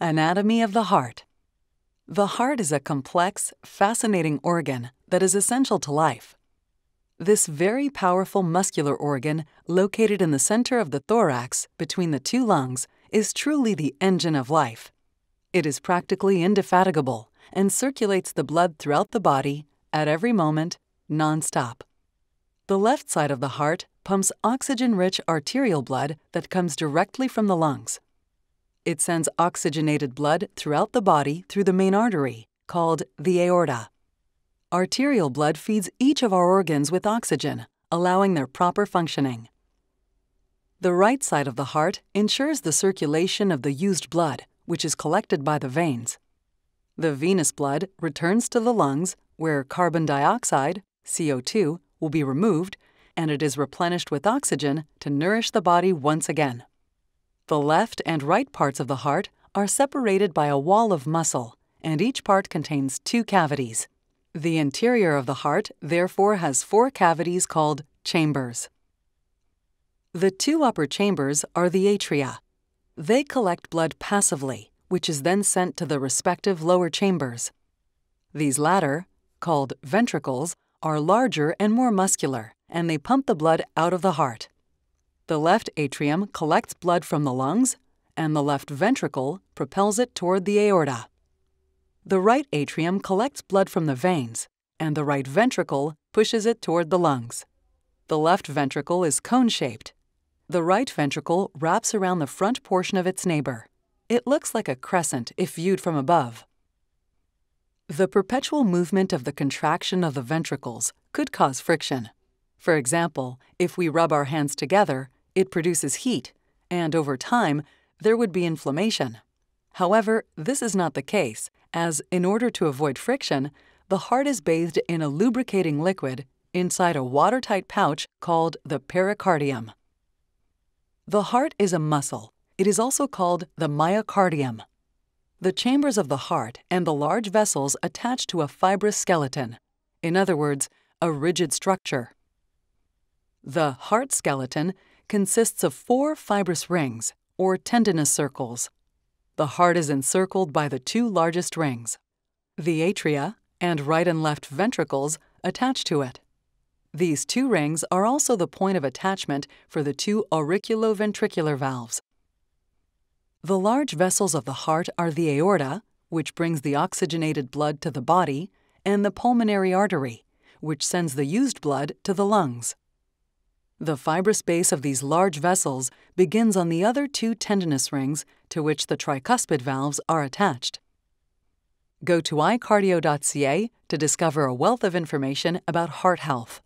Anatomy of the heart. The heart is a complex, fascinating organ that is essential to life. This very powerful muscular organ, located in the center of the thorax between the two lungs, is truly the engine of life. It is practically indefatigable and circulates the blood throughout the body at every moment, non-stop. The left side of the heart pumps oxygen-rich arterial blood that comes directly from the lungs. It sends oxygenated blood throughout the body through the main artery, called the aorta. Arterial blood feeds each of our organs with oxygen, allowing their proper functioning. The right side of the heart ensures the circulation of the used blood, which is collected by the veins. The venous blood returns to the lungs, where carbon dioxide, CO2, will be removed, and it is replenished with oxygen to nourish the body once again. The left and right parts of the heart are separated by a wall of muscle, and each part contains two cavities. The interior of the heart, therefore, has 4 cavities called chambers. The 2 upper chambers are the atria. They collect blood passively, which is then sent to the respective lower chambers. These latter, called ventricles, are larger and more muscular, and they pump the blood out of the heart. The left atrium collects blood from the lungs, and the left ventricle propels it toward the aorta. The right atrium collects blood from the veins, and the right ventricle pushes it toward the lungs. The left ventricle is cone-shaped. The right ventricle wraps around the front portion of its neighbor. It looks like a crescent if viewed from above. The perpetual movement of the contraction of the ventricles could cause friction. For example, if we rub our hands together, it produces heat, and over time, there would be inflammation. However, this is not the case, as in order to avoid friction, the heart is bathed in a lubricating liquid inside a watertight pouch called the pericardium. The heart is a muscle. It is also called the myocardium. The chambers of the heart and the large vessels attach to a fibrous skeleton, in other words, a rigid structure. The heart skeleton consists of 4 fibrous rings, or tendinous circles. The heart is encircled by the 2 largest rings. The atria and right and left ventricles attach to it. These 2 rings are also the point of attachment for the 2 auriculoventricular valves. The large vessels of the heart are the aorta, which brings the oxygenated blood to the body, and the pulmonary artery, which sends the used blood to the lungs. The fibrous base of these large vessels begins on the other 2 tendinous rings to which the tricuspid valves are attached. Go to iCardio.ca to discover a wealth of information about heart health.